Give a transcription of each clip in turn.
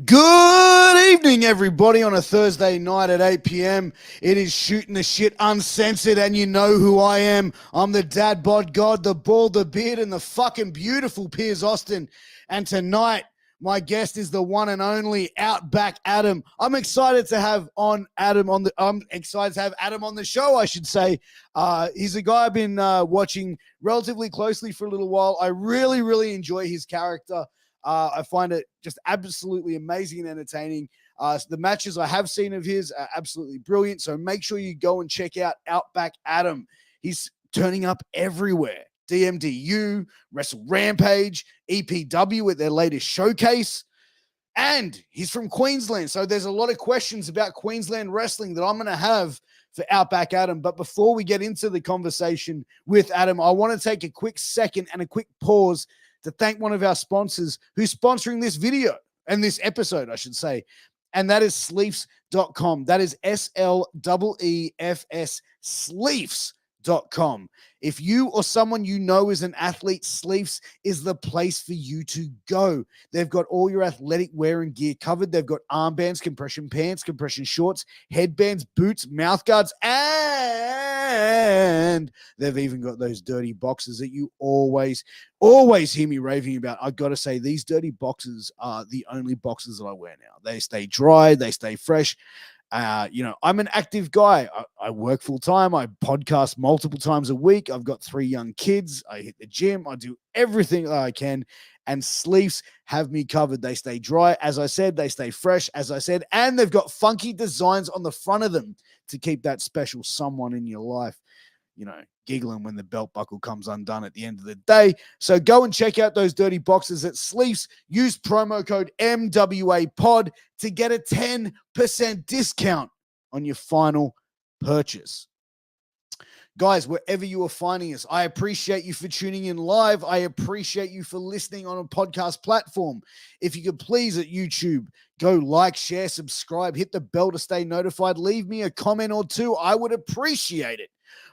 Good evening, everybody, on a Thursday night at 8 p.m. It is Shooting the Shit Uncensored, and you know who I am. I'm the dad bod god, the bald, the beard, and the fucking beautiful Piers Austin. And tonight, my guest is the one and only Outback Adam. I'm excited to have Adam on the show, I should say. He's a guy I've been watching relatively closely for a little while. I really enjoy his character. I find it just absolutely amazing and entertaining. The matches I have seen of his are absolutely brilliant. So make sure you go and check out Outback Adam. He's turning up everywhere. DMDU, Wrestle Rampage, EPW with their latest showcase. And he's from Queensland. So there's a lot of questions about Queensland wrestling that I'm going to have for Outback Adam. But before we get into the conversation with Adam, I want to take a quick second and a quick pause to thank one of our sponsors who's sponsoring this video and this episode, I should say. And that is Sleefs.com. That is SLEEFS, Sleefs.com. If you or someone you know is an athlete, Sleefs is the place for you to go. They've got all your athletic wear and gear covered. They've got armbands, compression pants, compression shorts, headbands, boots, mouth guards, and they've even got those dirty boxes that you always hear me raving about. I got to say, these dirty boxes are the only boxes that I wear now. They stay dry, they stay fresh. I'm an active guy. I work full time. I podcast multiple times a week. I've got 3 young kids. I hit the gym. I do everything that I can. And Sleeves have me covered. They stay dry. As I said, they stay fresh, as I said, and they've got funky designs on the front of them to keep that special someone in your life, giggling when the belt buckle comes undone at the end of the day. So go and check out those dirty boxes at Sleeves. Use promo code MWAPOD to get a 10% discount on your final purchase. Guys, wherever you are finding us, I appreciate you for tuning in live. I appreciate you for listening on a podcast platform. If you could please at YouTube, go like, share, subscribe, hit the bell to stay notified. Leave me a comment or two. I would appreciate it.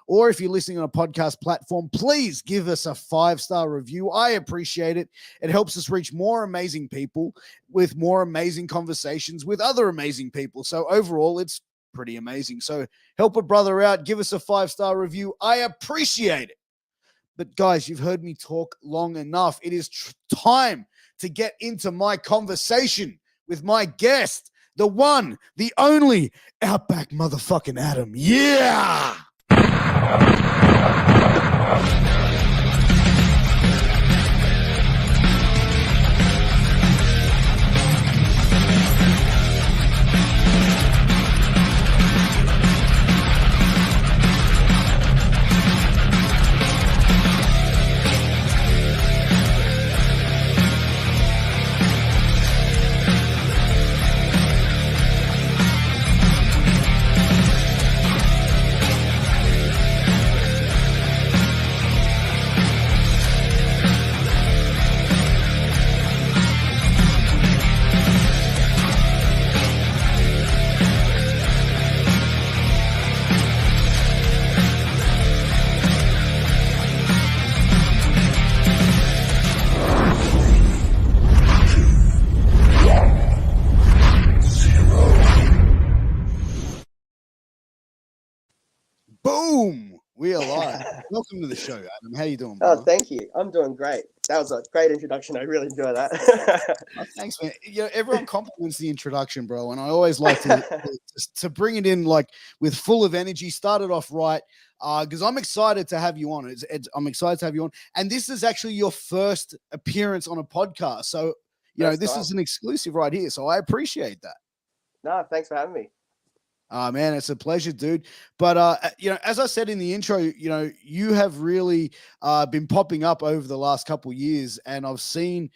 Or if you're listening on a podcast platform, please give us a 5-star review. I appreciate it. It helps us reach more amazing people with more amazing conversations with other amazing people. So overall, it's pretty amazing. So help a brother out. Give us a 5-star review. I appreciate it. But guys, you've heard me talk long enough. It is time to get into my conversation with my guest, the one, the only Outback motherfucking Adam. Yeah! Boom! We are live. Welcome to the show, Adam. How you doing, bro? Oh, thank you. I'm doing great. That was a great introduction. I really enjoy that. Thanks, man. Everyone compliments the introduction, bro, and I always like to bring it in like with full of energy. Start it off right, because I'm excited to have you on. I'm excited to have you on, and this is actually your first appearance on a podcast. So this is an exclusive right here. So I appreciate that. No, thanks for having me. Man, it's a pleasure, dude. But, as I said in the intro, you have really been popping up over the last couple of years, and I've seen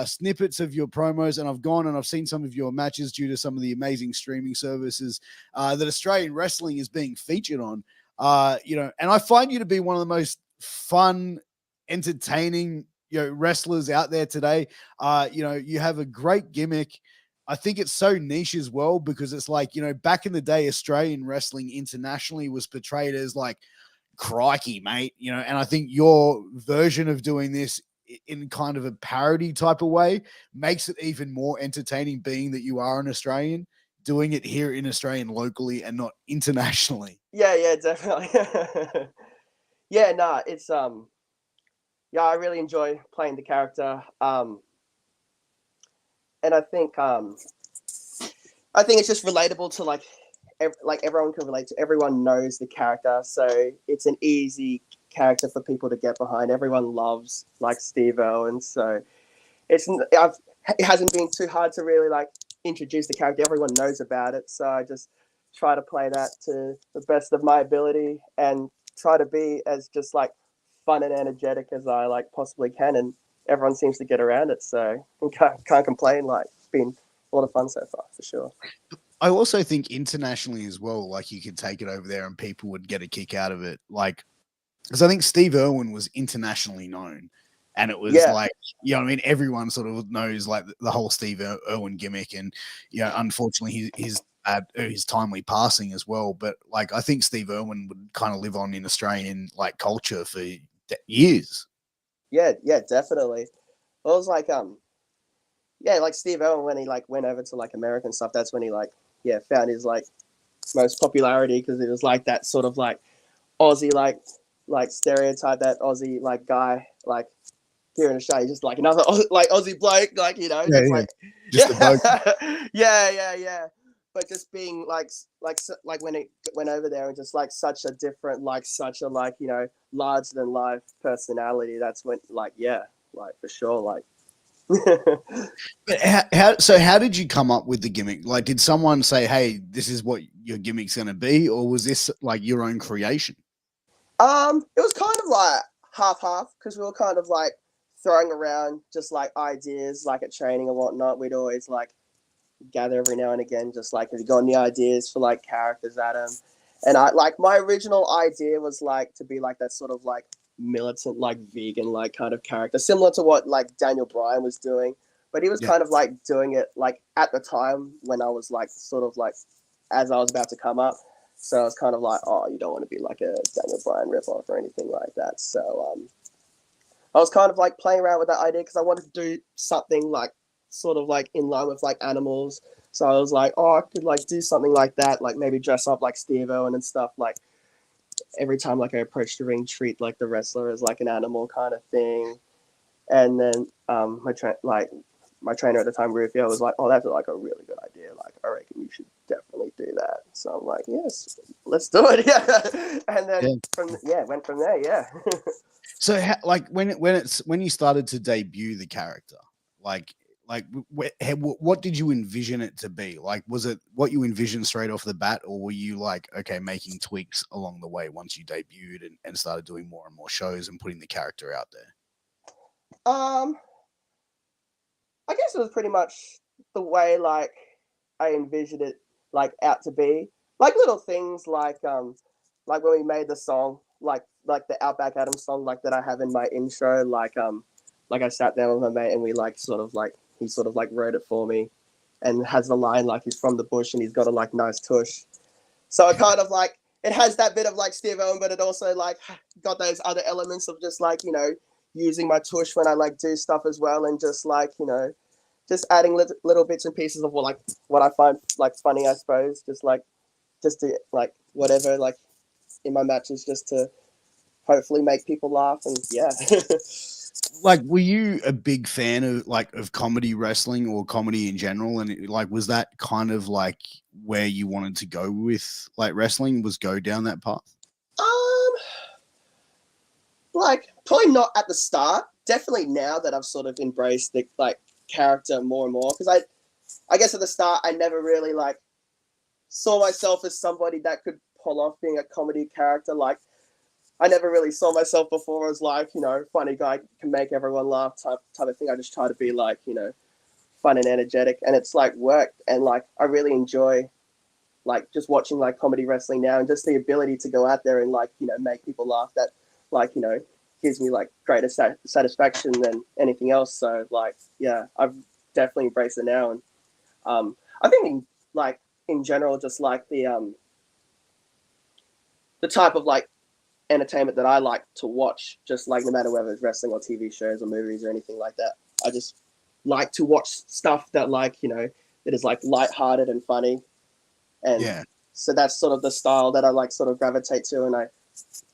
snippets of your promos, and I've gone and I've seen some of your matches due to some of the amazing streaming services that Australian wrestling is being featured on, and I find you to be one of the most fun, entertaining, wrestlers out there today. You have a great gimmick. I think it's so niche as well because it's like, back in the day, Australian wrestling internationally was portrayed as like, crikey, mate, and I think your version of doing this in kind of a parody type of way makes it even more entertaining, being that you are an Australian doing it here in Australian locally and not internationally. Yeah, definitely. Yeah, nah, it's yeah, I really enjoy playing the character. And I think it's just relatable to like everyone can relate to. Everyone knows the character, so it's an easy character for people to get behind. Everyone loves like Steve Irwin, so it hasn't been too hard to really like introduce the character. Everyone knows about it, so I just try to play that to the best of my ability and try to be as just like fun and energetic as I like possibly can, and everyone seems to get around it, so I can't complain. Like, it's been a lot of fun so far for sure. I also think internationally as well, like you could take it over there and people would get a kick out of it. Like, because I think Steve Irwin was internationally known, and it was like, you know what I mean? Everyone sort of knows like the whole Steve Irwin gimmick, and, you know, unfortunately his timely passing as well. But like, I think Steve Irwin would kind of live on in Australian like culture for years. Yeah, definitely. It was like yeah, like Steve Irwin, when he like went over to like American stuff, that's when he like found his like most popularity, because it was like that sort of like Aussie like stereotype, that Aussie like guy like here in Australia, just like another like Aussie bloke, like, you know, like just a bug. yeah. But just being like when it went over there and just like such a different, like such a like, you know, larger than life personality. That's when like like for sure like. But how did you come up with the gimmick? Like, did someone say, "Hey, this is what your gimmick's going to be," or was this like your own creation? It was kind of like half, because we were kind of like throwing around just like ideas, like at training and whatnot. We'd always like gather every now and again, just like, have you got any ideas for like characters, Adam? And I like, my original idea was like to be like that sort of like militant, like vegan, like kind of character, similar to what like Daniel Bryan was doing. But he was kind of like doing it like at the time when I was like sort of like as I was about to come up. So I was kind of like, oh, you don't want to be like a Daniel Bryan ripoff or anything like that. So I was kind of like playing around with that idea, because I wanted to do something like sort of like in line with like animals. So I was like, oh, I could like do something like that, like maybe dress up like Steve Irwin and stuff. Like every time like I approach the ring, treat like the wrestler as like an animal kind of thing. And then my trainer at the time, Rufio, was like, oh, that's like a really good idea. Like, I reckon you should definitely do that. So I'm like, yes, let's do it. Yeah. And then went from there. Yeah. So like when you started to debut the character, like what did you envision it to be? Like, was it what you envisioned straight off the bat, or were you like, okay, making tweaks along the way once you debuted and started doing more and more shows and putting the character out there? I guess it was pretty much the way like I envisioned it like out to be. Like little things like when we made the song, like the Outback Adam song, like that I have in my intro, like I sat down with my mate and we like he sort of like wrote it for me, and has the line like he's from the bush and he's got a like nice tush. So it kind of like, it has that bit of like Steve Owen, but it also like got those other elements of just like, you know, using my tush when I like do stuff as well, and just like, you know, just adding little bits and pieces of what I find like funny, I suppose, just to like whatever like in my matches, just to hopefully make people laugh. And yeah. Like, were you a big fan of comedy wrestling or comedy in general? And like, was that kind of like where you wanted to go with like wrestling, was go down that path? Like probably not at the start. Definitely now that I've sort of embraced the like character more and more, because I guess at the start I never really like saw myself as somebody that could pull off being a comedy character. Like I never really saw myself before as like, you know, funny guy, can make everyone laugh type of thing. I just try to be like, you know, fun and energetic, and it's like worked. And like I really enjoy like just watching like comedy wrestling now, and just the ability to go out there and like, you know, make people laugh. That like, you know, gives me like greater satisfaction than anything else. So like, yeah, I've definitely embraced it now. And I think in general, just like the type of like entertainment that I like to watch, just like no matter whether it's wrestling or TV shows or movies or anything like that. I just like to watch stuff that like, you know, that is like lighthearted and funny. And Yeah. so that's sort of the style that I like sort of gravitate to, and I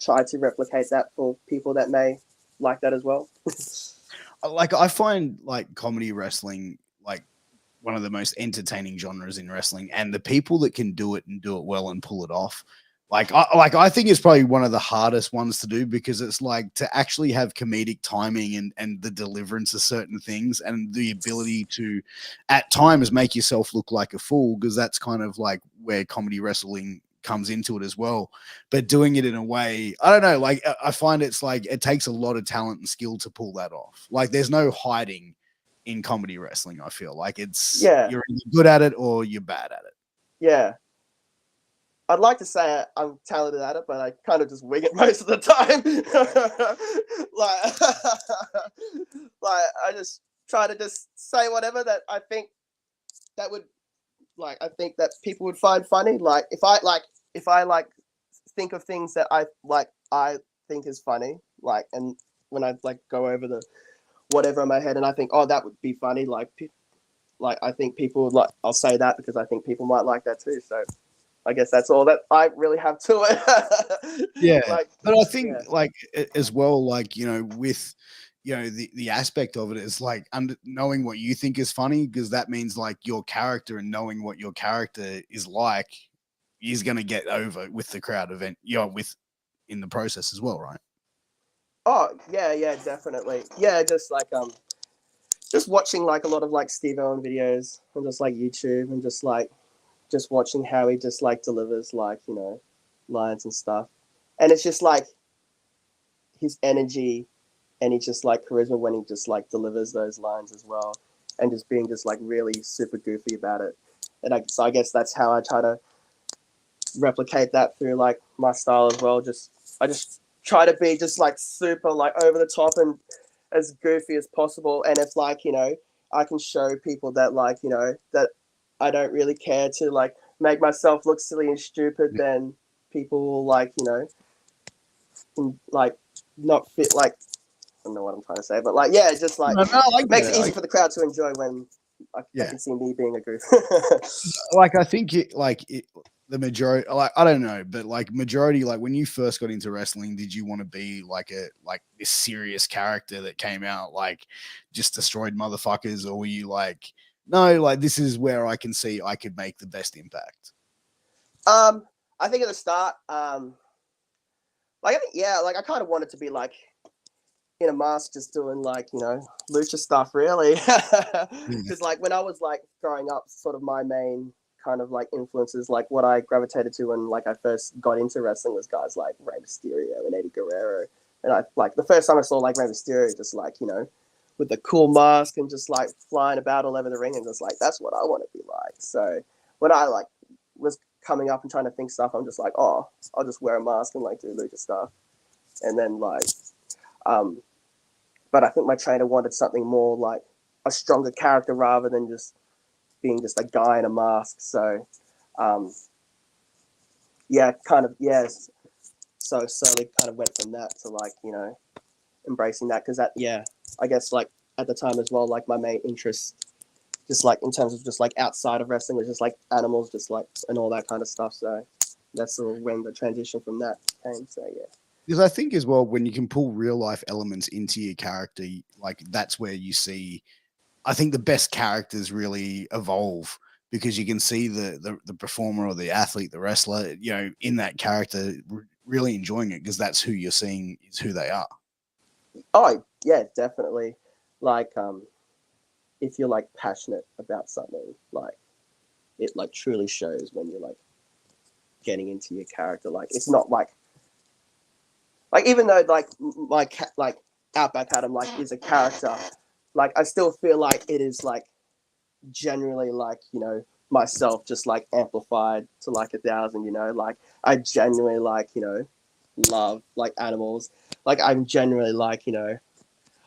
try to replicate that for people that may like that as well. Like I find like comedy wrestling like one of the most entertaining genres in wrestling, and the people that can do it and do it well and pull it off. I think it's probably one of the hardest ones to do, because it's like to actually have comedic timing and the deliverance of certain things and the ability to at times make yourself look like a fool, because that's kind of like where comedy wrestling comes into it as well. But doing it in a way, I don't know, like I find it's like it takes a lot of talent and skill to pull that off. Like there's no hiding in comedy wrestling. I feel like it's you're either good at it or you're bad at it. Yeah. I'd like to say I'm talented at it, but I kind of just wing it most of the time. like I just try to just say whatever that I think that would I think that people would find funny. Like if I think of things that I think is funny, and when I go over the whatever in my head and I think, oh, that would be funny, I think people would I'll say that because I think people might like that too. So I guess that's all that I really have to it. Yeah. But I think as well, with the aspect of it is knowing what you think is funny, because that means your character, and knowing what your character is like is going to get over with the crowd event, with in the process as well, right? Oh yeah, definitely. Yeah, just watching a lot of Steve Owen videos and just YouTube and just watching how he just delivers lines and stuff, and it's just his energy and he just charisma when he just delivers those lines as well, and just being just really super goofy about it. And I guess that's how I try to replicate that through my style as well. I just try to be just super over the top and as goofy as possible. And if I can show people that that I don't really care to make myself look silly and stupid, then people will not fit I don't know what I'm trying to say, but just makes it easy for the crowd to enjoy when I can see me being a goof. I think the majority, I don't know, but majority, when you first got into wrestling, did you want to be this serious character that came out just destroyed motherfuckers, or were you no, this is where I can see I could make the best impact? I think at the start, I kind of wanted to be in a mask, just doing lucha stuff, really. Because when I was growing up, sort of my main kind of influences, what I gravitated to when I first got into wrestling was guys like Rey Mysterio and Eddie Guerrero. And I the first time I saw Rey Mysterio, just with the cool mask and just flying about all over the ring, and just that's what I want to be like. So when I was coming up and trying to think stuff, I'm just oh, I'll just wear a mask and do lucha stuff. And then but I think my trainer wanted something more a stronger character rather than just being just a guy in a mask. So so slowly kind of went from that to embracing that, because that I guess at the time as well, my main interest just in terms of just outside of wrestling was just animals, just and all that kind of stuff. So that's sort of when the transition from that came. So yeah. Because I think as well, when you can pull real life elements into your character, that's where you see, I think the best characters really evolve, because you can see the performer or the athlete, the wrestler, in that character really enjoying it, because that's who you're seeing is who they are. Oh yeah, definitely. If you're passionate about something, it truly shows when you're getting into your character. It's not even though Outback Adam is a character, I still feel it is genuinely myself, just amplified to 1,000. I genuinely love animals. I'm genuinely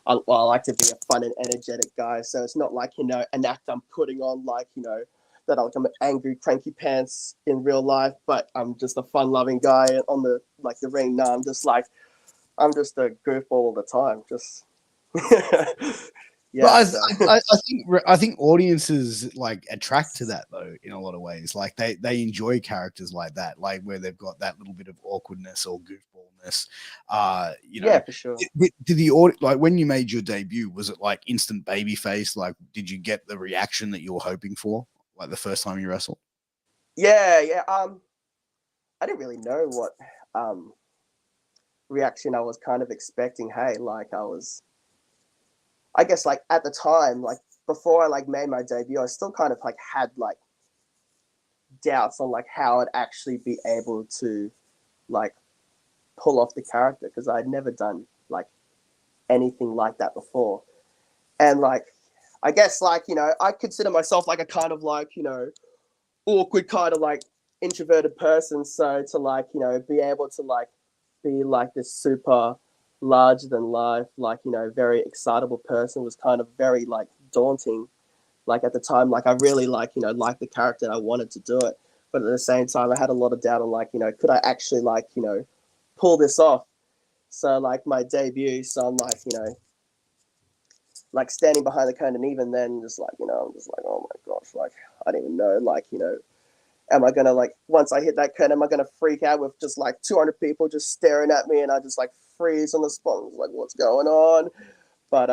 I like to be a fun and energetic guy. So it's not an act I'm putting on that like I'm an angry, cranky pants in real life, but I'm just a fun-loving guy on the ring. No, I'm just a goofball all the time. Just yeah. But So. I think audiences like attract to that though in a lot of ways. Like they enjoy characters like that, like where they've got that little bit of awkwardness or goofballness. Yeah, for sure. Did the like when you made your debut, was it like instant baby face? Like, did you get the reaction that you were hoping for, like the first time you wrestled? Yeah. I didn't really know what reaction I was kind of expecting. Hey, like I guess like at the time, like before I like made my debut, I still kind of like had like doubts on like how I'd actually be able to like pull off the character, because I'd never done like anything like that before. And like I guess like, you know, I consider myself like a kind of like, you know, awkward kind of like introverted person. So to like, you know, be able to like be like this super larger than life, like, you know, very excitable person was kind of very like daunting. Like at the time, like I really like, you know, liked the character and I wanted to do it. But at the same time, I had a lot of doubt on like, you know, could I actually like, you know, pull this off? So like my debut, so I'm like, you know, like standing behind the curtain, and even then just like, you know, I'm just like, oh my gosh, like I don't even know, like, you know, am I gonna like once I hit that curtain, am I gonna freak out with just like 200 people just staring at me and I just like freeze on the spot? Like, what's going on? But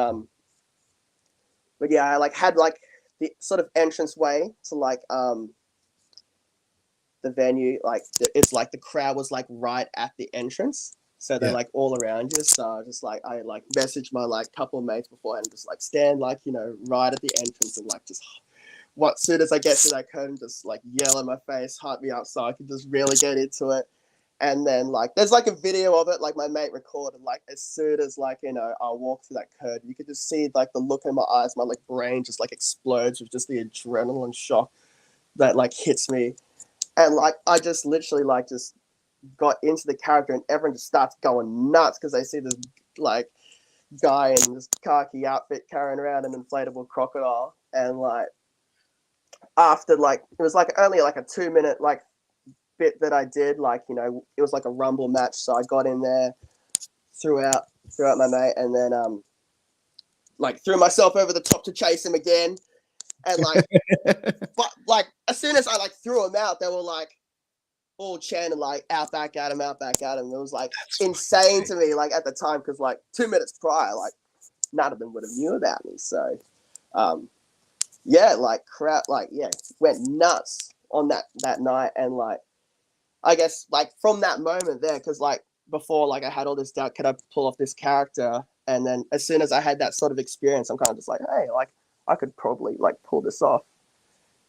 yeah, I like had like the sort of entrance way to like the venue, like it's like the crowd was like right at the entrance, so they're like all around you. So just like I like messaged my like couple of mates beforehand, just like stand like, you know, right at the entrance and like just what soon as I get to that curtain, just like yell in my face, hype me up so I can just really get into it. And then like there's like a video of it, like my mate recorded, like as soon as like, you know, I walk through that curtain, you could just see like the look in my eyes, my like brain just like explodes with just the adrenaline shock that like hits me. And like I just literally like just got into the character and everyone just starts going nuts because they see this like guy in this khaki outfit carrying around an inflatable crocodile. And like after like it was like only like a 2-minute like bit that I did, like, you know, it was like a rumble match, so I got in there, threw out my mate, and then like threw myself over the top to chase him again. And like but like as soon as I like threw him out, they were like all chanting like Outback at him, Outback at him. It was like insane to me like at the time, because like 2 minutes prior, like none of them would have knew about me. So yeah, like crap, like yeah, went nuts on that night. And like I guess like from that moment there, because like before, like I had all this doubt, could I pull off this character? And then as soon as I had that sort of experience, I'm kind of just like, hey, like I could probably like pull this off.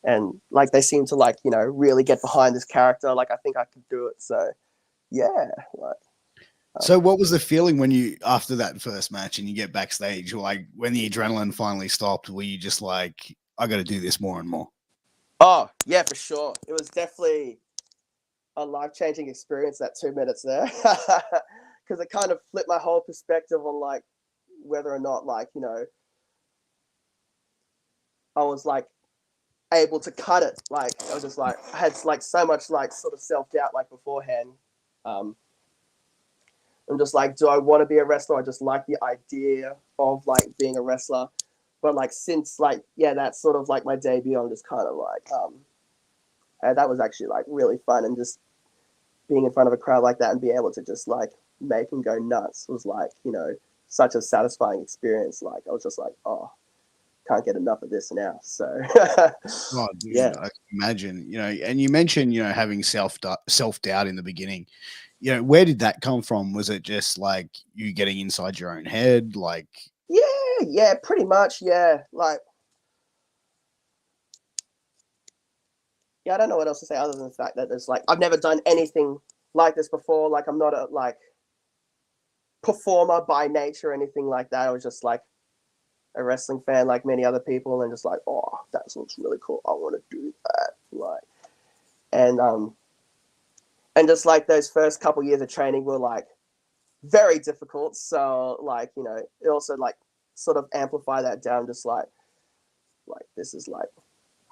And like they seem to like, you know, really get behind this character. Like I think I could do it. So yeah, like. So what was the feeling when you, after that first match and you get backstage, like when the adrenaline finally stopped, were you just like, I got to do this more and more? Oh yeah, for sure. It was definitely a life-changing experience, that 2 minutes there. Because it kind of flipped my whole perspective on like whether or not like, you know, I was like able to cut it. Like I was just like I had like so much like sort of self-doubt like beforehand. I'm just like, do I want to be a wrestler? I just like the idea of like being a wrestler. But like since like yeah, that's sort of like my debut, I'm just kind of like and that was actually like really fun. And just being in front of a crowd like that and be able to just like make them go nuts was like, you know, such a satisfying experience. Like I was just like, oh, can't get enough of this now. So Oh, dude, yeah. I imagine, you know, and you mentioned, you know, having self-doubt in the beginning. You know, where did that come from? Was it just like you getting inside your own head? Like, Yeah, pretty much. Yeah. Like, yeah, I don't know what else to say other than the fact that there's like, I've never done anything like this before. Like, I'm not a like performer by nature or anything like that. I was just like a wrestling fan like many other people, and just like, oh, that looks really cool. I want to do that. Like, and just like those first couple years of training were like very difficult. So like, you know, it also like sort of amplify that down. Just like this is like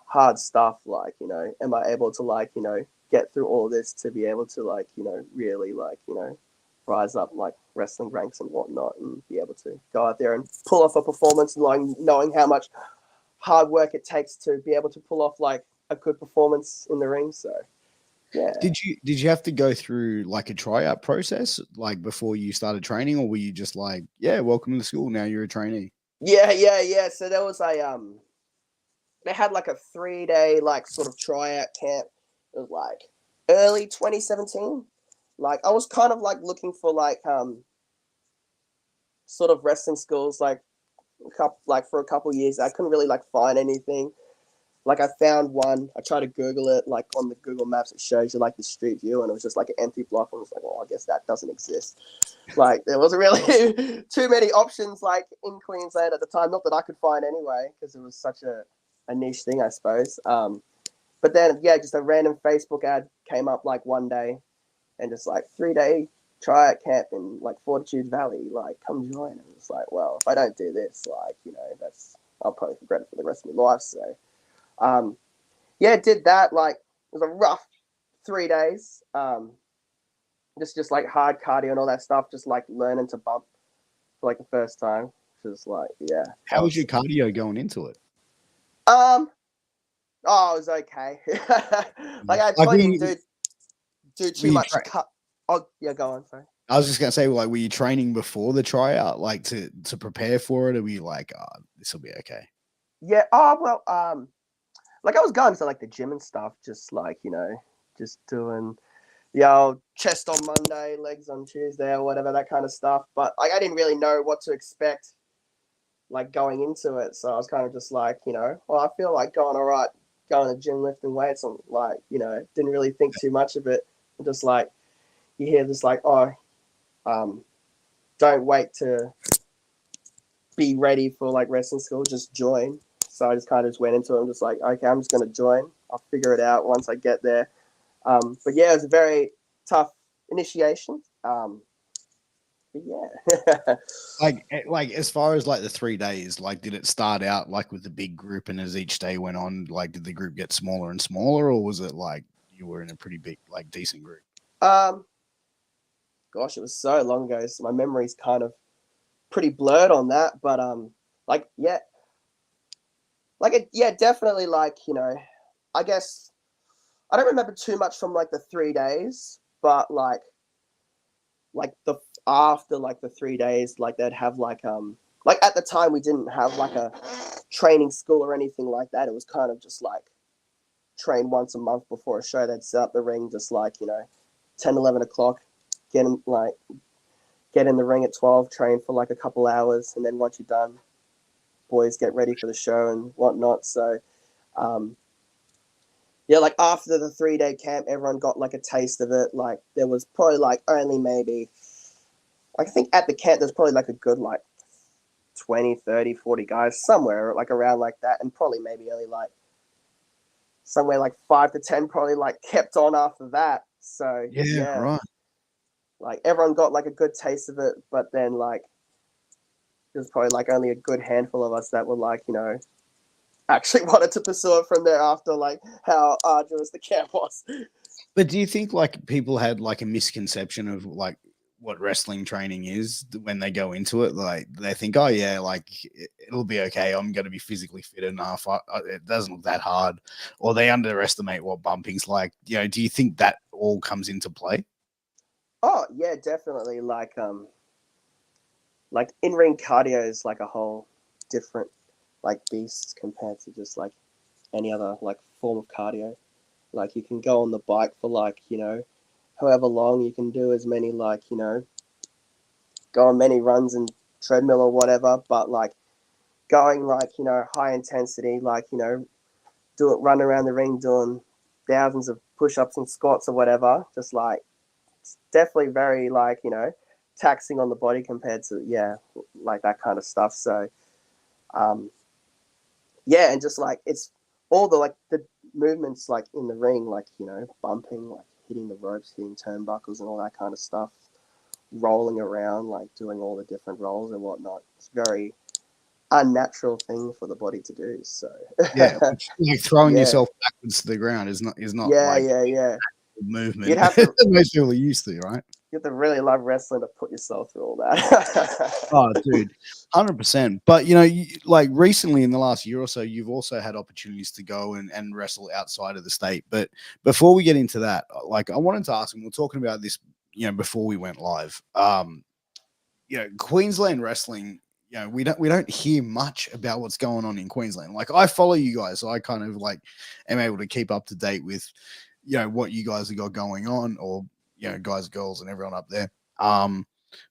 hard stuff. Like, you know, am I able to, like, you know, get through all this to be able to, like, you know, really, like, you know, rise up like wrestling ranks and whatnot, and be able to go out there and pull off a performance, and like knowing how much hard work it takes to be able to pull off like a good performance in the ring. So yeah. Did you have to go through like a tryout process like before you started training, or were you just like, yeah, welcome to the school, now you're a trainee? Yeah. So there was a they had like a 3-day like sort of tryout camp. It was like early 2017. Like I was kind of like looking for like sort of wrestling schools like for a couple years. I couldn't really like find anything. Like I found one. I tried to Google it. Like on the Google Maps, it shows you like the street view, and it was just like an empty block. And I was like, well, I guess that doesn't exist. Like there wasn't really too many options like in Queensland at the time. Not that I could find anyway, because it was such a niche thing, I suppose. But then yeah, just a random Facebook ad came up like one day, and just like 3-day tryout camp in like Fortitude Valley. Like come join. And it's like, well, if I don't do this, like you know, I'll probably regret it for the rest of my life. So. Yeah, did that. Like it was a rough 3 days. Just like hard cardio and all that stuff. Just like learning to bump for like the first time. Just like yeah. How was your cardio going into it? Oh, it was okay. Like I probably didn't do too much cut. Oh yeah, go on. Sorry. I was just gonna say, like, were you training before the tryout, like to prepare for it, or were you like, oh, this will be okay? Yeah. Oh well. Like I was going to like the gym and stuff, just like you know, just doing the old chest on Monday, legs on Tuesday, or whatever, that kind of stuff. But like I didn't really know what to expect, like going into it. So I was kind of just like, you know, well, I feel like going all right, going to the gym, lifting weights, and like you know, didn't really think too much of it. Just like you hear this like, oh, don't wait to be ready for like wrestling school, just join. So I just kind of just went into it. I'm just like, okay, I'm just going to join. I'll figure it out once I get there. But yeah, it was a very tough initiation. But yeah. like as far as like the 3 days, like did it start out like with the big group, and as each day went on, like did the group get smaller and smaller, or was it like you were in a pretty big, like decent group? Gosh, it was so long ago, so my memory's kind of pretty blurred on that. But like yeah, like it, yeah, definitely like you know, I guess I don't remember too much from like the 3 days, but like the after like the 3 days, like they'd have like at the time we didn't have like a training school or anything like that. It was kind of just like train once a month before a show. They'd set up the ring just like, you know, 10, 11 o'clock, get in the ring at 12, train for like a couple hours, and then once you're done, boys get ready for the show and whatnot. So yeah, like after the 3-day camp, everyone got like a taste of it. Like there was probably like only maybe, I think at the camp there's probably like a good like 20, 30, 40 guys somewhere like around like that, and probably maybe only like somewhere like 5 to 10 probably like kept on after that. So yeah, Right. like everyone got like a good taste of it, but then like there's probably like only a good handful of us that were like, you know, actually wanted to pursue it from there after like how arduous the camp was. But do you think like people had like a misconception of like what wrestling training is when they go into it? Like they think, oh yeah, like it'll be okay. I'm going to be physically fit enough. It doesn't look that hard, or they underestimate what bumping's like. You know, do you think that all comes into play? Oh yeah, definitely. Like in-ring cardio is like a whole different like beast compared to just like any other like form of cardio. Like you can go on the bike for like, you know, however long, you can do as many like, you know, go on many runs and treadmill or whatever, but like going like, you know, high intensity, like, you know, run around the ring doing thousands of push-ups and squats or whatever, just like it's definitely very like, you know, taxing on the body compared to like that kind of stuff. So yeah, and just like it's all the like the movements like in the ring, like, you know, bumping, like hitting the ropes, hitting turnbuckles and all that kind of stuff, rolling around, like doing all the different rolls and whatnot. It's very unnatural thing for the body to do. So Yeah, like throwing yeah, yourself backwards to the ground is not yeah, like yeah, yeah. movement You'd have that to most people are used to, right? you have to really love wrestling to put yourself through all that. Oh, dude, 100%. But like recently in the last year or so, you've also had opportunities to go and wrestle outside of the state. But before we get into that, like I wanted to ask, and we're talking about this, before we went live. Queensland wrestling. We don't hear much about what's going on in Queensland. Like I follow you guys, so I kind of like am able to keep up to date with, what you guys have got going on, or guys, girls, and everyone up there.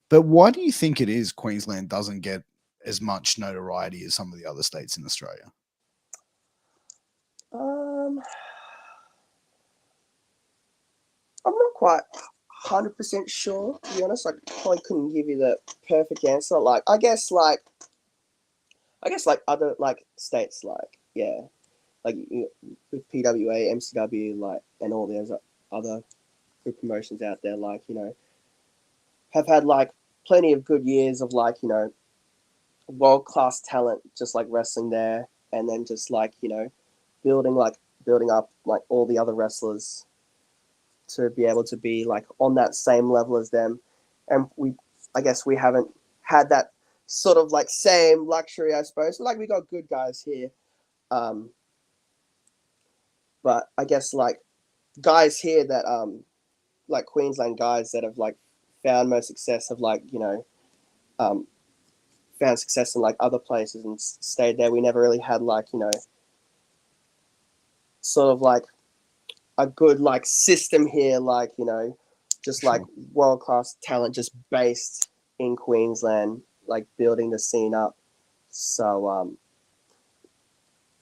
But why do you think it is Queensland doesn't get as much notoriety as some of the other states in Australia? um, I'm not quite 100% sure, to be honest. I probably couldn't give you the perfect answer. Like, I guess like other like states, like yeah, like with PWA, MCW, like, and all those other good promotions out there, like have had like plenty of good years of like world class talent, just like wrestling there, and then just like building building up like all the other wrestlers to be able to be like on that same level as them. And I guess we haven't had that sort of like same luxury, I suppose. Like we got good guys here, um, but I guess like guys here that like Queensland guys that have like found most success have like um, found success in like other places and stayed there. We never really had like sort of like a good like system here, like just like Sure. world class talent just based in Queensland, like building the scene up. So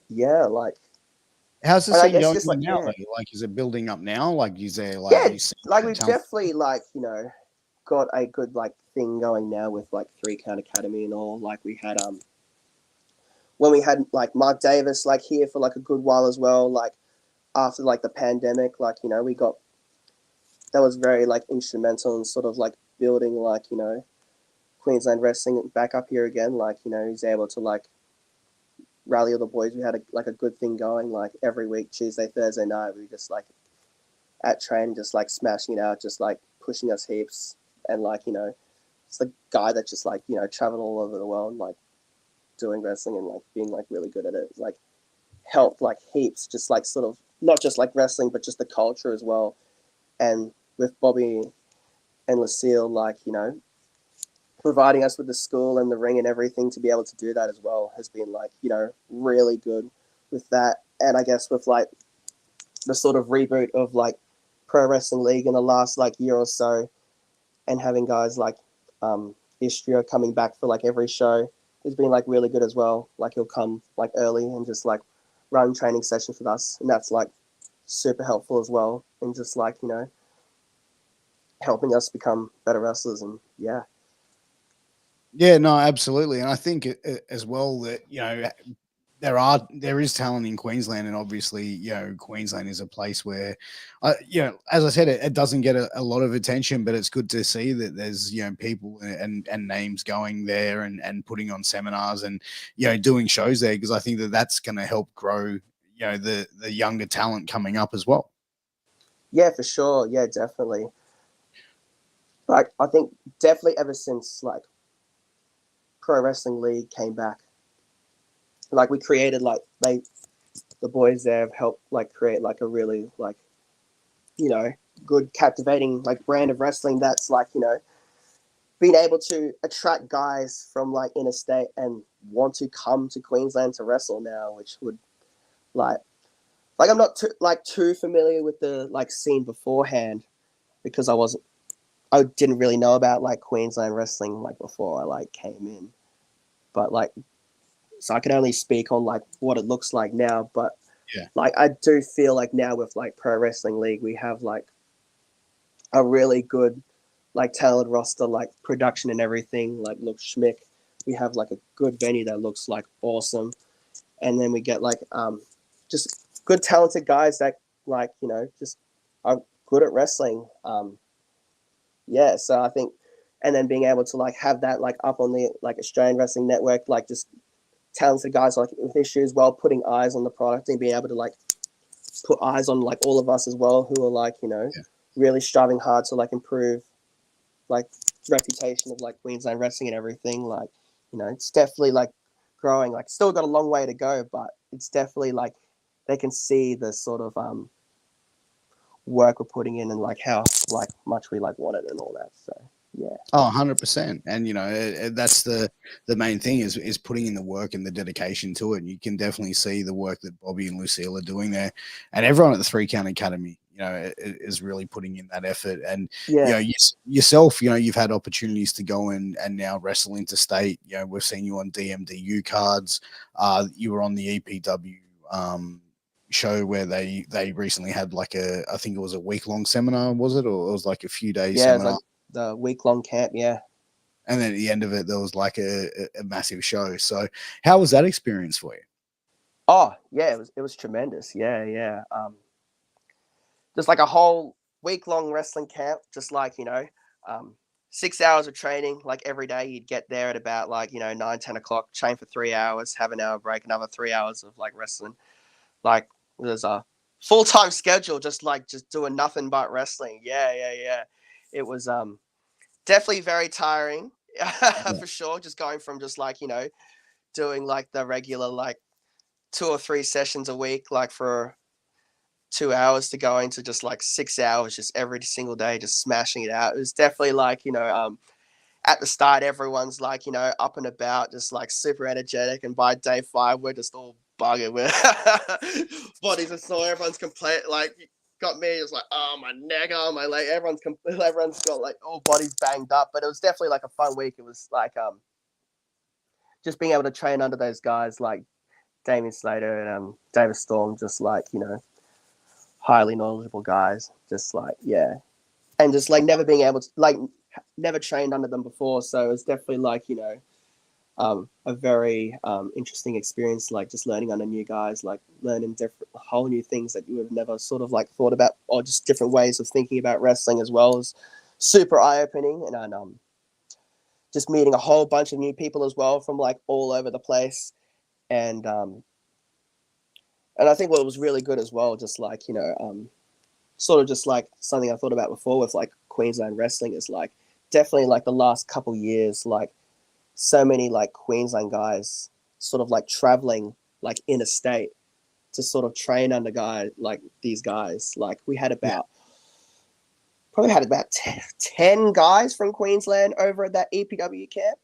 yeah, like, How's the and I scene guess going just like now, though? Like, is it building up now? Like, is there like yeah, you see like we've talent? definitely like got a good like thing going now with like 3 Count Academy and all. Like we had when we had like Mark Davis like here for like a good while as well. Like after like the pandemic, like we got that was very like instrumental in sort of like building like Queensland wrestling back up here again. Like he's able to like rally all the boys. We had like a good thing going. Like every week, Tuesday, Thursday night, we just like at training, just like smashing it out, just like pushing us heaps. And like it's the guy that just like traveled all over the world, like doing wrestling and like being like really good at it. Like helped like heaps, just like sort of not just like wrestling, but just the culture as well. And with Bobby and Lucille, like providing us with the school and the ring and everything to be able to do that as well has been like really good with that. And I guess with like the sort of reboot of like Pro Wrestling League in the last like year or so, and having guys like Istria coming back for like every show has been like really good as well. Like he'll come like early and just like run training sessions with us, and that's like super helpful as well. And just like helping us become better wrestlers. And yeah, Yeah, no, absolutely, and I think as well that there is talent in Queensland, and obviously, Queensland is a place where, as I said, it doesn't get a lot of attention, but it's good to see that there's people and names going there and putting on seminars and doing shows there, because I think that's going to help grow the younger talent coming up as well. yeah, for sure, yeah, definitely. Like I think definitely ever since like Pro Wrestling League came back, like we created like the boys there have helped like create like a really like good captivating like brand of wrestling that's like being able to attract guys from like interstate and want to come to Queensland to wrestle now, which would like I'm not too familiar with the like scene beforehand because I didn't really know about like Queensland wrestling like before I like came in, but like so I can only speak on like what it looks like now. But Yeah, like I do feel like now with like Pro Wrestling League we have like a really good like talent roster, like production and everything like looks schmick. We have like a good venue that looks like awesome, and then we get like just good talented guys that like just are good at wrestling. Yeah, so I think, and then being able to like have that like up on the like Australian Wrestling Network, like just talented guys like with issues, well, putting eyes on the product and being able to like put eyes on like all of us as well, who are like, you know, really striving hard to like improve like reputation of like Queensland wrestling and everything. Like, you know, it's definitely like growing. Like, still got a long way to go, but it's definitely like they can see the sort of work we're putting in and like how like much we like want it and all that. So yeah. Oh, 100%. And, you know, that's the main thing is putting in the work and the dedication to it. And you can definitely see the work that Bobby and Lucille are doing there. And everyone at the 3 Count Academy, you know, is really putting in that effort. And, you know, yourself, you know, you've had opportunities to go and now wrestle interstate. You know, we've seen you on DMDU cards. You were on the EPW show where they recently had like I think it was a week-long seminar, was it? Or it was like a few days seminar? Like the week-long camp, yeah. And then at the end of it, there was like a massive show. So how was that experience for you? Oh, yeah, it was tremendous. Yeah. Just like a whole week-long wrestling camp, just like, you know, 6 hours of training, like every day. You'd get there at about like, you know, 9-10 o'clock, train for 3 hours, have an hour break, another 3 hours of like wrestling. Like, there's a full-time schedule, just doing nothing but wrestling. Yeah. It was definitely very tiring, for sure. Just going from just like, you know, doing like the regular like 2 or 3 sessions a week, like for 2 hours, to going to just like 6 hours, just every single day, just smashing it out. It was definitely like, you know, at the start, everyone's like, you know, up and about, just like super energetic. And by day 5, we're just all bugging. We're bodies are sore. Everyone's complete. Like, got me just like, oh, my neck, oh, my leg. Everyone's got like all bodies banged up. But it was definitely like a fun week. It was like just being able to train under those guys like Damien Slater and David Storm, just like, you know, highly knowledgeable guys. Just like, yeah. And just like never being able to, like, never trained under them before, so it's definitely like, you know, a very interesting experience, like just learning under new guys, like learning different whole new things that you have never sort of like thought about, or just different ways of thinking about wrestling as well. As super eye-opening. And just meeting a whole bunch of new people as well from like all over the place. And I think what was really good as well, just like, you know, sort of just like something I thought about before with like Queensland wrestling, is like definitely like the last couple years, like so many like Queensland guys sort of like traveling like interstate to sort of train under guys like these guys. Like we had probably had about 10 guys from Queensland over at that EPW camp.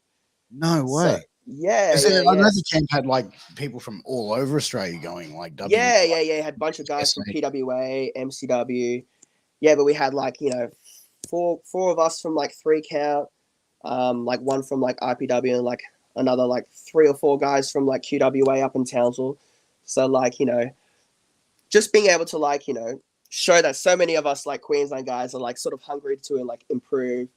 No way. So, yeah. I know the camp had like people from all over Australia going, like Yeah. Had a bunch of guys from PWA, MCW. Yeah, but we had like, you know, four of us from like 3 Count, like one from like IPW, and like another like 3 or 4 guys from like QWA up in Townsville. So like, you know, just being able to like, you know, show that so many of us like Queensland guys are like sort of hungry to like improve,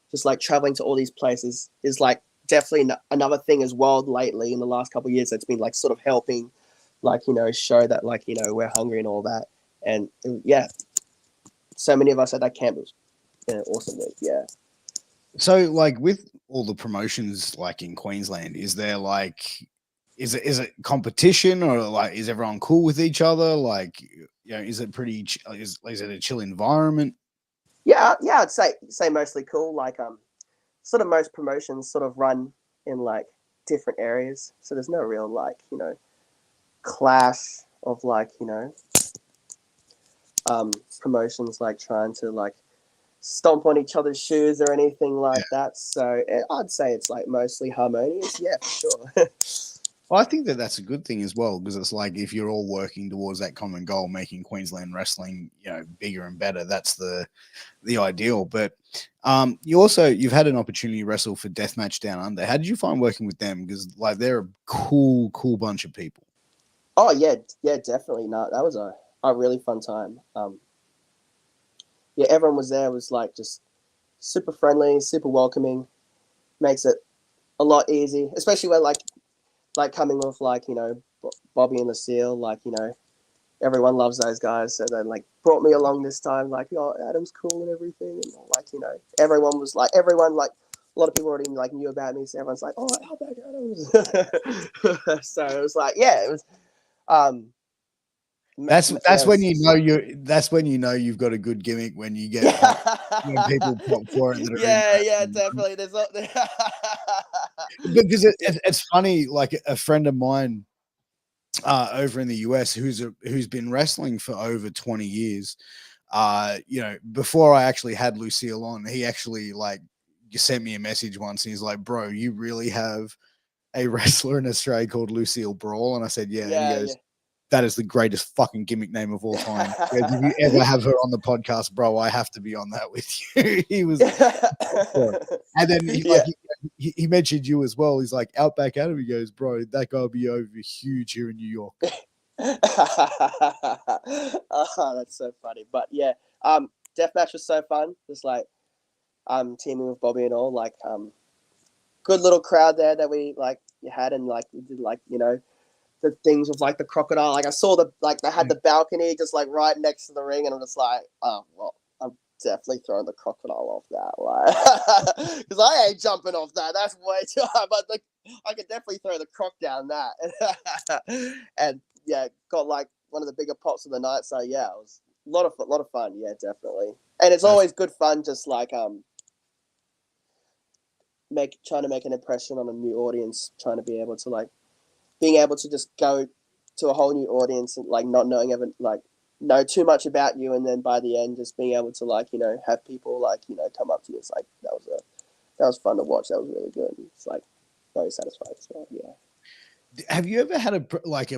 just like traveling to all these places is like definitely another thing as well lately in the last couple of years that's been like sort of helping, like, you know, show that like, you know, we're hungry and all that. And yeah, so many of us at that camp. Was awesome week. Yeah. So like with all the promotions like in Queensland, is there like is it competition, or like is everyone cool with each other? Like, you know, is it pretty is it a chill environment? Yeah, I'd say mostly cool. Like sort of most promotions sort of run in like different areas, so there's no real like, you know, clash of like, you know, promotions like trying to like stomp on each other's shoes or anything like that. So I'd say it's like mostly harmonious. Yeah, for sure. Well, I think that's a good thing as well, because it's like if you're all working towards that common goal, making Queensland wrestling, you know, bigger and better, that's the ideal. But you've had an opportunity to wrestle for Deathmatch Down Under. How did you find working with them? Because like they're a cool bunch of people. Oh yeah, definitely. No, that was a really fun time. Yeah, everyone was there. It was like just super friendly, super welcoming. Makes it a lot easy, especially when like coming with like, you know, Bobby and Lucille, like, you know, everyone loves those guys. So they like brought me along this time, like, oh, Adam's cool and everything. And like, you know, everyone like a lot of people already like knew about me, so everyone's like, "Oh, Outback Adams." So it was like, yeah, it was. That's when you know you've got a good gimmick when you get when people pop for it that are yeah, interested. definitely. There's Because it's funny, like a friend of mine over in the US who's been wrestling for over 20 years. Before I actually had Lucille on, he actually like sent me a message once and he's like, bro, you really have a wrestler in Australia called Lucille Brawl? And I said, yeah. And he goes, that is the greatest fucking gimmick name of all time. If you ever have her on the podcast, bro, I have to be on that with you. He was, and then he mentioned you as well. He's like, Outback Adam. He goes, bro, that guy will be over huge here in New York. Oh, that's so funny. But yeah, deathmatch was so fun. Just like teaming with Bobby and all, like good little crowd there that we like had, and like we did like the things with like the crocodile. Like I saw they had the balcony just like right next to the ring, and I'm just like, oh well, I'm definitely throwing the crocodile off that, like, because I ain't jumping off that. That's way too high. But like, I could definitely throw the croc down that, and yeah, got like one of the bigger pops of the night. So yeah, it was a lot of fun. Yeah, definitely, and it's always good fun, just like trying to make an impression on a new audience, trying to be able to like. Being able to just go to a whole new audience and like not knowing know too much about you, and then by the end just being able to like have people like come up to you. It's like that was fun to watch. That was really good. It's like very satisfying as well. Yeah. Have you ever had a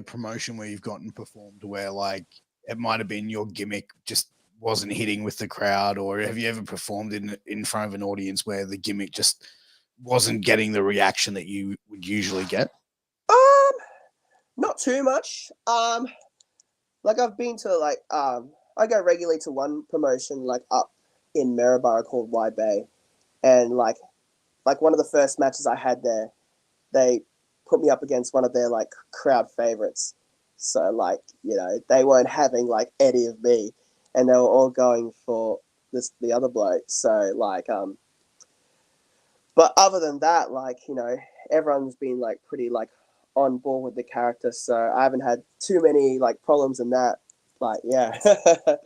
promotion where you've gotten performed where like it might have been your gimmick just wasn't hitting with the crowd, or have you ever performed in front of an audience where the gimmick just wasn't getting the reaction that you would usually get? Not too much. Like I've been to like I go regularly to one promotion like up in Maryborough called Wide Bay, and like one of the first matches I had there, they put me up against one of their like crowd favorites. So like they weren't having like any of me, and they were all going for the other bloke. So like but other than that, like everyone's been like pretty like on board with the character, so I haven't had too many like problems in that. Like, yeah. But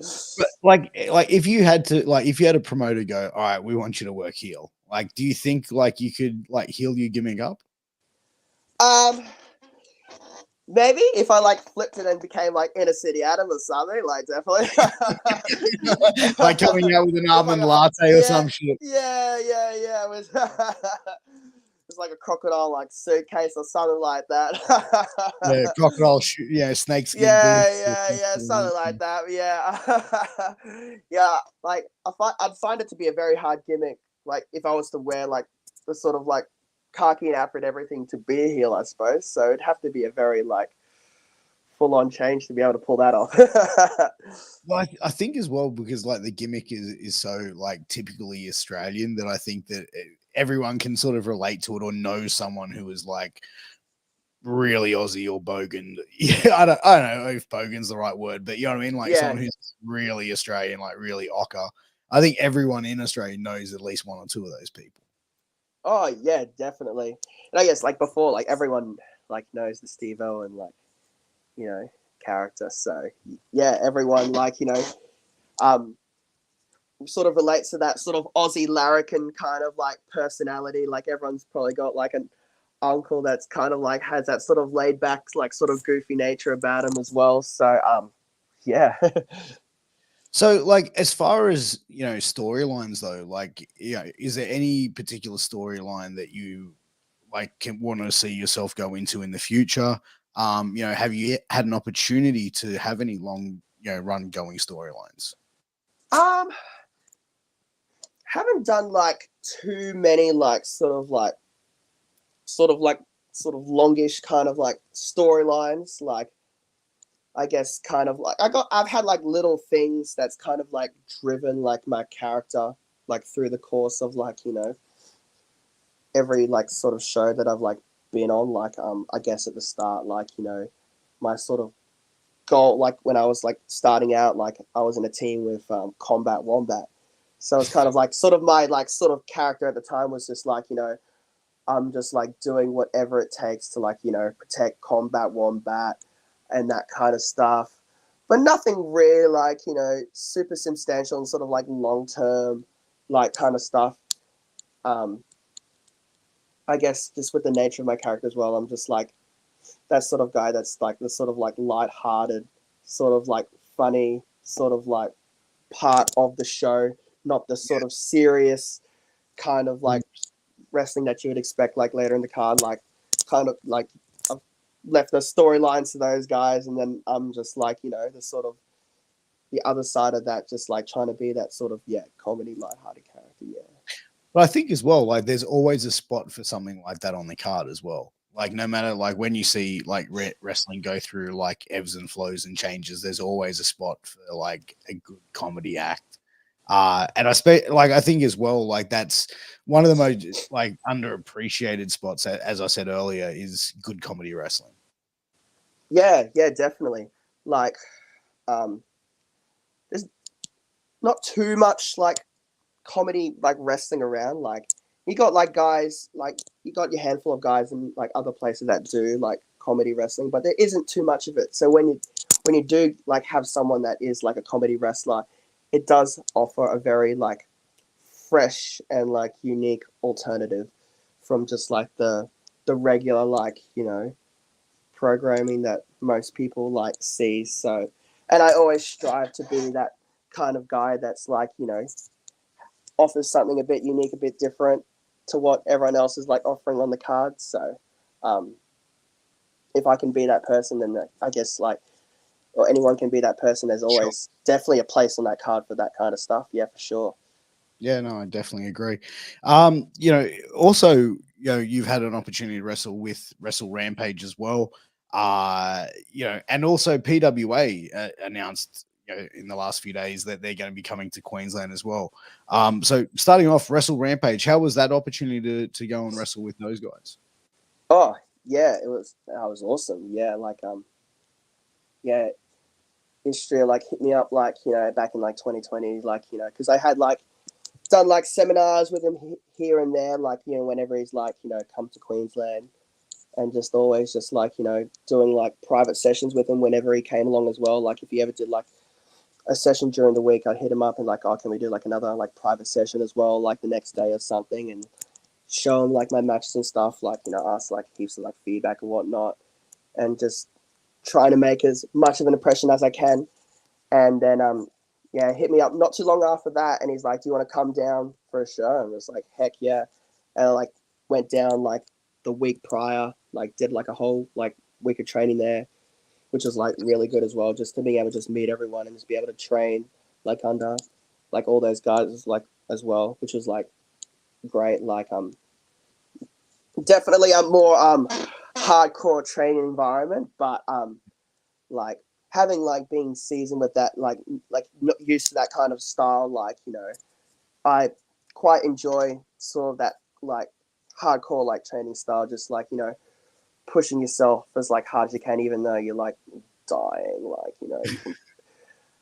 like if you had a promoter go, all right, we want you to work heel. Like, do you think like you could like heel your gimmick up? Maybe if I like flipped it and became like Inner City Adam or something, like definitely. Like coming out with an almond latte or some shit. Yeah. It was it's like a crocodile like suitcase or something like that. Yeah, crocodile snake skin. Yeah, something like that. Yeah. Yeah, like I'd find it to be a very hard gimmick, like if I was to wear like the sort of like khaki outfit, everything to be a heel, I suppose. So it'd have to be a very like full-on change to be able to pull that off. Well, I think as well, because like the gimmick is so like typically Australian, that I think that everyone can sort of relate to it or know someone who is like really Aussie or bogan. Yeah, I don't know if bogan's the right word, but you know what I mean? Like someone who's really Australian, like really ochre. I think everyone in Australia knows at least one or two of those people. Oh yeah, definitely. And I guess like before, like everyone like knows the Steve-O and like character. So yeah, everyone like sort of relates to that sort of Aussie larrikin kind of like personality. Like everyone's probably got like an uncle that's kind of like has that sort of laid back like sort of goofy nature about him as well. So yeah. So, like, as far as storylines though, like, is there any particular storyline that you like can want to see yourself go into in the future? Have you had an opportunity to have any long, run going storylines? Haven't done like too many like sort of longish kind of like storylines. Like I guess kind of like I've had like little things that's kind of like driven like my character like through the course of like every like sort of show that I've like been on. Like I guess at the start, like my sort of goal, like when I was like starting out, like I was in a team with Combat Wombat, So it's kind of like sort of my like sort of character at the time was just like, you know, I'm just like doing whatever it takes to like, you know, protect Combat Wombat and that kind of stuff. But nothing really like, you know, super substantial and sort of like long term like kind of stuff. I guess just with the nature of my character as well, I'm just like that sort of guy that's like the sort of like light-hearted, sort of like funny, sort of like part of the show, not the sort of serious kind of like wrestling that you would expect like later in the card, like kind of like I've left the storylines to those guys, and then I'm just like, you know, the sort of the other side of that, just like trying to be that sort of comedy light-hearted character. But I think as well, like there's always a spot for something like that on the card as well. Like no matter like when you see like wrestling go through like ebbs and flows and changes, there's always a spot for like a good comedy act. And I think as well, like that's one of the most like underappreciated spots, as I said earlier, is good comedy wrestling. Yeah, definitely. Like, there's not too much like comedy like wrestling around. Like you got like guys, like you got your handful of guys in like other places that do like comedy wrestling, but there isn't too much of it. So when you do like have someone that is like a comedy wrestler, it does offer a very like fresh and like unique alternative from just like the regular like, you know, programming that most people like see. So, and I always strive to be that kind of guy that's like, you know, offers something a bit unique, a bit different to what everyone else is like offering on the card. So if I can be that person, then I guess like, or anyone can be that person, there's always definitely a place on that card for that kind of stuff. Yeah, for sure. Yeah, no, I definitely agree. You know, also, you know, you've had an opportunity to wrestle with Wrestle Rampage as well. You know, and also PWA announced, you know, in the last few days that they're going to be coming to Queensland as well. So starting off Wrestle Rampage, how was that opportunity to go and wrestle with those guys? Oh yeah, that was awesome. Yeah, like yeah, Istria like hit me up like, you know, back in like 2020, like, you know, because I had like done like seminars with him here and there, like, you know, whenever he's like, you know, come to Queensland, and just always just like, you know, doing like private sessions with him whenever he came along as well. Like if he ever did like a session during the week, I'd hit him up and like, oh, can we do like another like private session as well, like the next day or something, and show him like my matches and stuff, like, you know, ask like heaps of like feedback and whatnot, and just trying to make as much of an impression as I can. And then yeah, hit me up not too long after that, and he's like, do you want to come down for a show? And I was like, heck yeah. And I like went down like the week prior, like did like a whole like week of training there, which was like really good as well, just to be able to just meet everyone and just be able to train like under like all those guys like as well, which was like great. Like definitely a more hardcore training environment, but like having like being seasoned with that, like not used to that kind of style, like, you know, I quite enjoy sort of that like hardcore like training style, just like, you know, pushing yourself as like hard as you can, even though you're like dying, like, you know, you can,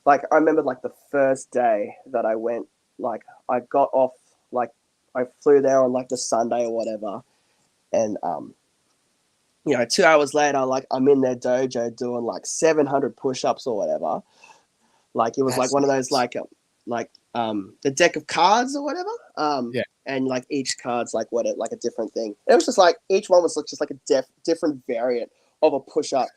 like I remember like the first day that I went, like I got off, like I flew there on like the Sunday or whatever, and you know, 2 hours later, like I'm in their dojo doing like 700 push-ups or whatever. Like it was like one of those like the deck of cards or whatever. Yeah. And like each card's like like a different thing. And it was just like each one was just like a different variant of a push-up.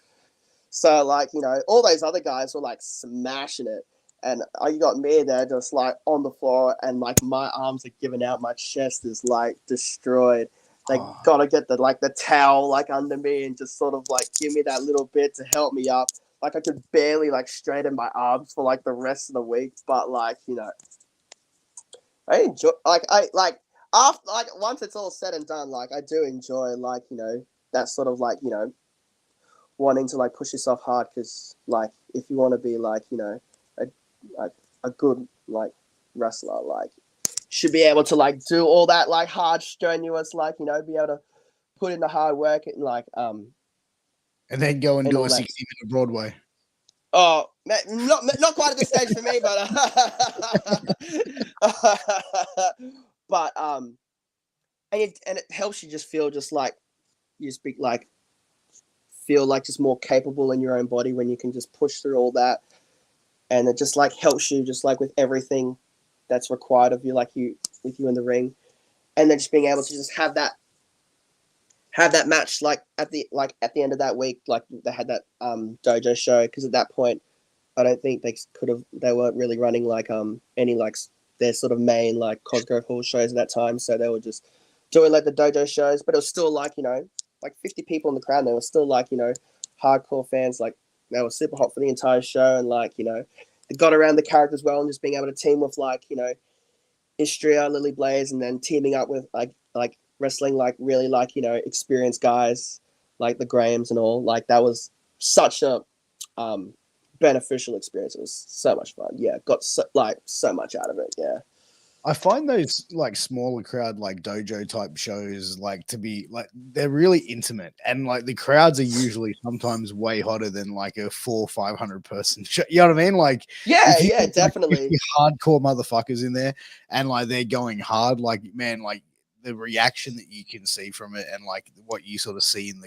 So like, you know, all those other guys were like smashing it, and you got me there just like on the floor, and like my arms are giving out, my chest is like destroyed. They gotta get the towel like under me and just sort of like give me that little bit to help me up. Like I could barely like straighten my arms for like the rest of the week, but like, you know, I enjoy after like once it's all said and done, like I do enjoy like, you know, that sort of like, you know, wanting to like push yourself hard, because like if you want to be like, you know, a good like wrestler, like should be able to like do all that like hard strenuous, like, you know, be able to put in the hard work and like and then go and do a 60-minute Broadway. Oh, not quite at this stage for me, but But and it helps you just feel just like you speak like feel like just more capable in your own body when you can just push through all that, and it just like helps you just like with everything that's required of you, like you with you in the ring, and then just being able to just have that match like at the end of that week, like they had that dojo show, because at that point I don't think they weren't really running like any like their sort of main like Cosgrove Hall shows at that time, so they were just doing like the dojo shows, but it was still like, you know, like 50 people in the crowd. They were still like, you know, hardcore fans, like they were super hot for the entire show, and like, you know, they got around the characters well, and just being able to team with like, you know, Istria, Lily Blaze, and then teaming up with like wrestling like really like, you know, experienced guys like the Grahams and all, like that was such a beneficial experience. It was so much fun. Yeah, got so much out of it. Yeah. I find those like smaller crowd, like dojo type shows, like to be like they're really intimate, and like the crowds are usually sometimes way hotter than like a 400-500 person show. You know what I mean? Like, Yeah, if you yeah, get, definitely. like, hardcore motherfuckers in there, and like they're going hard, like man, like the reaction that you can see from it, and like what you sort of see in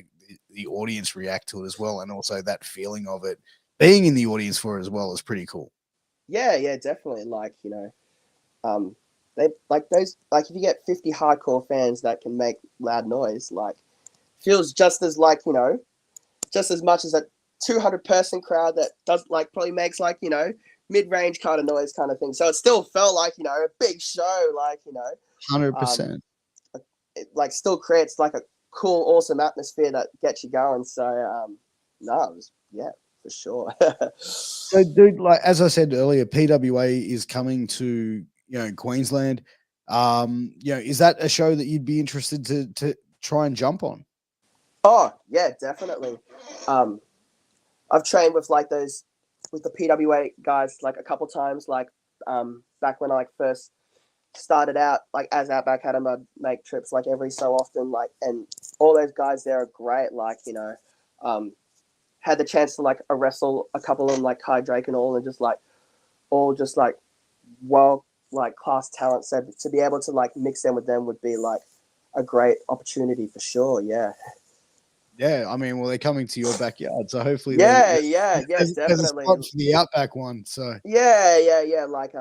the audience react to it as well, and also that feeling of it being in the audience for it as well is pretty cool. Yeah, yeah, definitely. Like, you know, they like those like if you get 50 hardcore fans that can make loud noise, like feels just as like, you know, just as much as a 200-person crowd that does like probably makes like, you know, mid-range kind of noise kind of thing. So it still felt like, you know, a big show, like, you know, 100%. it like still creates like a cool, awesome atmosphere that gets you going. So no, it was, yeah, for sure. So, dude, like as I said earlier, PWA is coming to, you know, Queensland. You know, is that a show that you'd be interested to try and jump on? Oh yeah, definitely. Um, I've trained with like those with the PWA guys like a couple times, like back when I like first started out, like as Outback had them, I'd make trips like every so often, like, and all those guys there are great. Like, you know, had the chance to like wrestle a couple of them, like Kai Drake and all, and just like all just like well like class talent. So to be able to like mix them with them would be like a great opportunity for sure. Yeah. Yeah, I mean, well, they're coming to your backyard, so hopefully Yeah, yeah, yeah, there's a definitely. spot for the Outback one. So Yeah, yeah, yeah. Like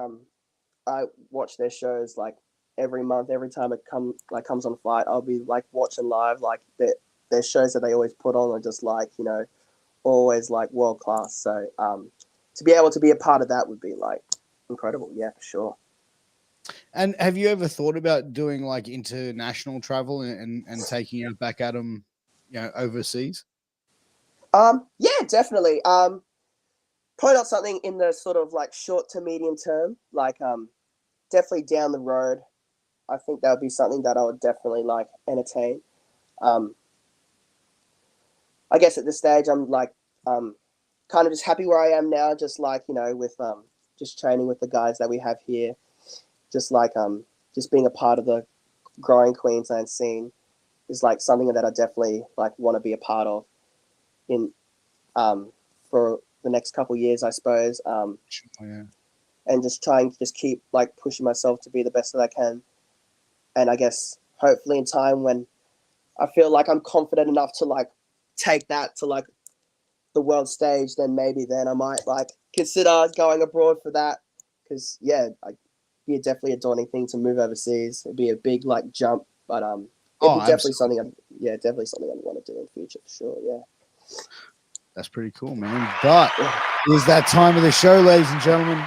I watch their shows like every month. Every time it comes on Fight, I'll be like watching live. Like their shows that they always put on are just like, you know, always like world class. So to be able to be a part of that would be like incredible. Yeah, for sure. and have you ever thought about doing like international travel and taking Outback Adam, you know, overseas? Yeah, definitely. Probably not something in the sort of like short to medium term. Like definitely down the road. I think that would be something that I would definitely like entertain. Um, I guess at this stage, I'm like kind of just happy where I am now. Just like, you know, with just training with the guys that we have here. Just like just being a part of the growing Queensland scene is like something that I definitely like want to be a part of in for the next couple of years, I suppose. Yeah. And just trying to just keep like pushing myself to be the best that I can. And I guess hopefully in time when I feel like I'm confident enough to like take that to like the world stage, then maybe then I might like consider going abroad for that. Because yeah, like be definitely a daunting thing to move overseas. It'd be a big like jump, but it'd be definitely something. Definitely something I want to do in the future for sure. Yeah, That's pretty cool, man. But is that time of the show, ladies and gentlemen,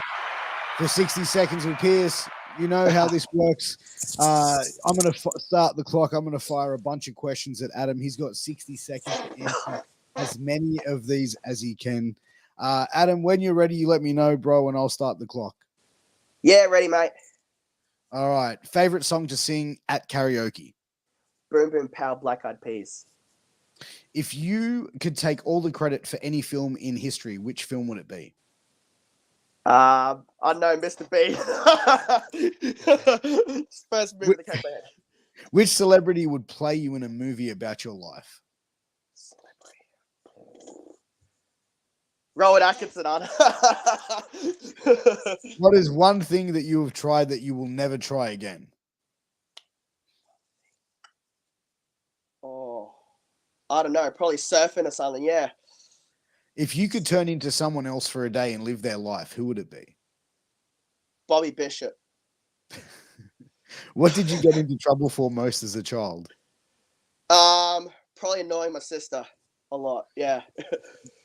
for 60 seconds with Piers. You know how this works. I'm going to start the clock. I'm going to fire a bunch of questions at Adam. He's got 60 seconds to answer as many of these as he can. Adam, when you're ready, you let me know, bro, and I'll start the clock. Yeah, ready, mate. All right. Favorite song to sing at karaoke? Boom Boom Pow, Black Eyed Peas. If you could take all the credit for any film in history, which film would it be? Unknown Mr. B. First movie that came to my head. Which celebrity would play you in a movie about your life? Rowan Atkinson on. What is one thing that you have tried that you will never try again? Oh, I don't know. Probably surfing or something. Yeah. If you could turn into someone else for a day and live their life, who would it be? Bobby Bishop. What did you get into trouble for most as a child? Probably annoying my sister a lot. Yeah.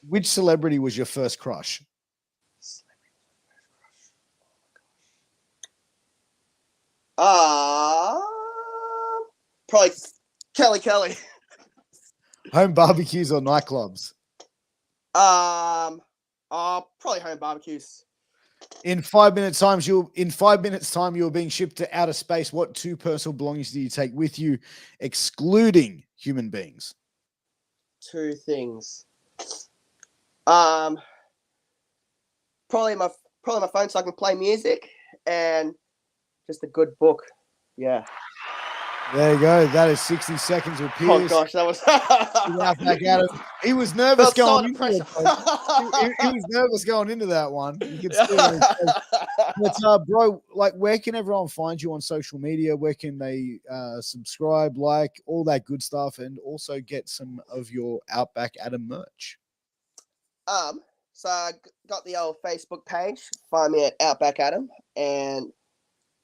Which celebrity was your first crush? Probably Kelly. Home barbecues or nightclubs? Probably home barbecues. In 5 minutes time, you're being shipped to outer space. What 2 personal belongings do you take with you, excluding human beings? 2 things. Probably my phone so I can play music and just a good book. Yeah. There you go. That is 60 seconds with Piers. Oh gosh, that was Outback Adam. He was nervous going into it. He was nervous going into that one. You can see it. But bro, like, where can everyone find you on social media? Where can they subscribe, like, all that good stuff, and also get some of your Outback Adam merch? So I got the old Facebook page. Find me at Outback Adam, and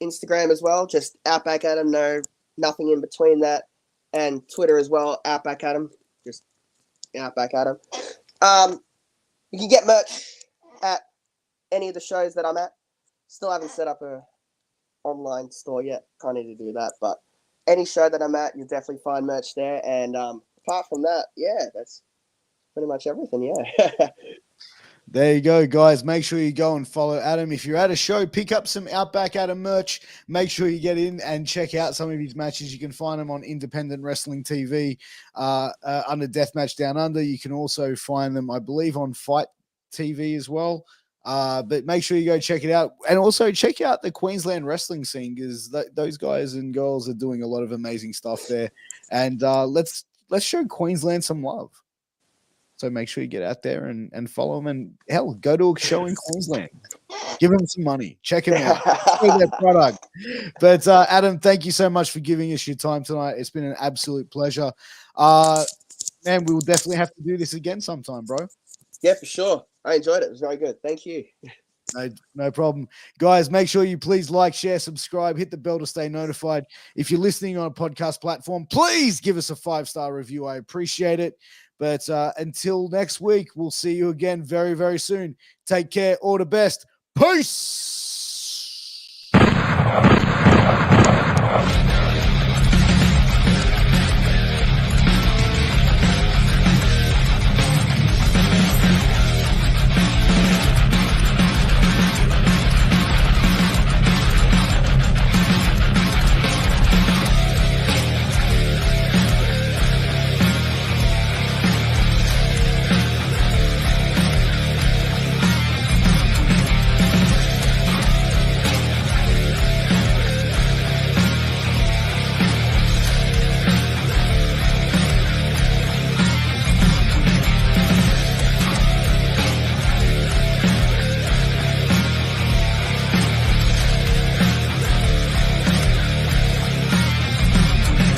Instagram as well. Just Outback Adam. No, nothing in between that. And Twitter as well. Outback Adam. Just Outback Adam. You can get merch at any of the shows that I'm at. Still haven't set up a online store yet. Kind of need to do that, but any show that I'm at, you'll definitely find merch there. And apart from that, yeah, that's pretty much everything. Yeah. There you go, guys. Make sure you go and follow Adam. If you're at a show, pick up some Outback Adam merch. Make sure you get in and check out some of his matches. You can find them on Independent Wrestling TV under Deathmatch Down Under. You can also find them, I believe, on Fight TV as well. But make sure you go check it out. And also check out the Queensland wrestling scene, because those guys and girls are doing a lot of amazing stuff there. And let's show Queensland some love. So make sure you get out there and follow them, and hell, go to a show in Queensland. Give them some money. Check them out. Show their product. But Adam, thank you so much for giving us your time tonight. It's been an absolute pleasure. Man, we will definitely have to do this again sometime, bro. Yeah, for sure. I enjoyed it. It was very good. Thank you. No problem. Guys, make sure you please like, share, subscribe, hit the bell to stay notified. If you're listening on a podcast platform, please give us a 5-star review. I appreciate it. But until next week, we'll see you again very, very soon. Take care. All the best. Peace.